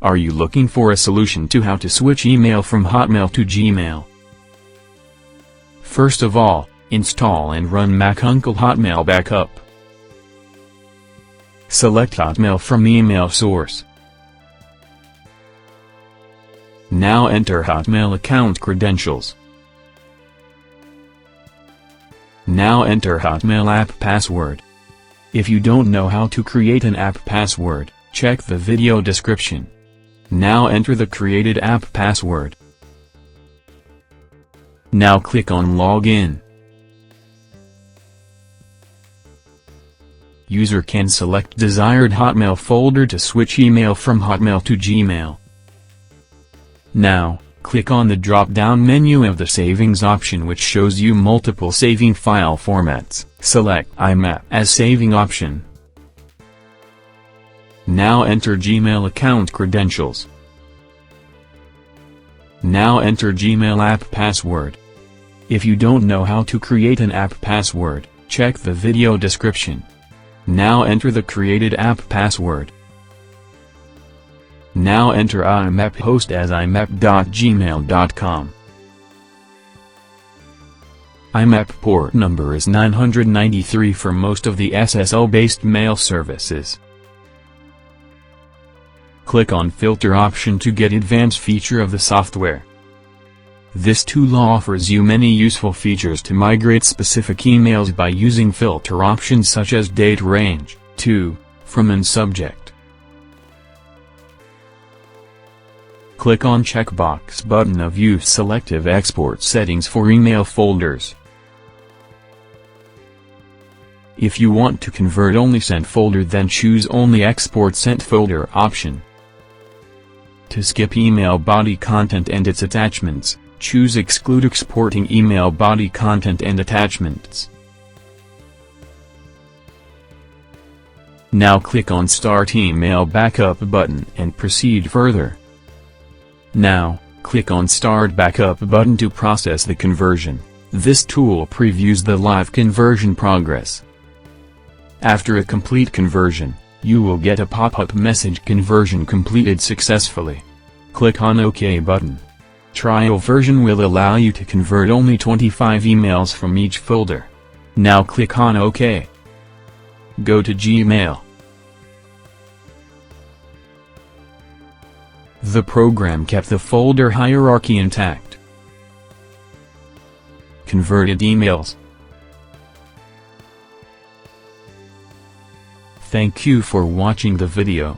Are you looking for a solution to how to switch email from Hotmail to Gmail? First of all, install and run Mac Uncle Hotmail Backup. Select Hotmail from email source. Now enter Hotmail account credentials. Now enter Hotmail app password. If you don't know how to create an app password, check the video description. Now enter the created app password. Now click on Login. User can select desired Hotmail folder to switch email from Hotmail to Gmail. Now, click on the drop-down menu of the Savings option, which shows you multiple saving file formats. Select IMAP as saving option. Now enter Gmail account credentials. Now enter Gmail app password. If you don't know how to create an app password, check the video description. Now enter the created app password. Now enter IMAP host as imap.gmail.com. IMAP port number is 993 for most of the SSL-based mail services. Click on Filter option to get advanced feature of the software. This tool offers you many useful features to migrate specific emails by using filter options such as date range, to, from and subject. Click on checkbox button of Use Selective Export Settings for email folders. If you want to convert only sent folder, then choose only Export Sent Folder option. To skip email body content and its attachments, choose Exclude Exporting Email Body Content and Attachments. Now click on Start Email Backup button and proceed further. Now, click on Start Backup button to process the conversion. This tool previews the live conversion progress. After a complete conversion, you will get a pop-up message "Conversion completed successfully." Click on OK button. Trial version will allow you to convert only 25 emails from each folder. Now click on OK. Go to Gmail. The program kept the folder hierarchy intact. Converted emails. Thank you for watching the video.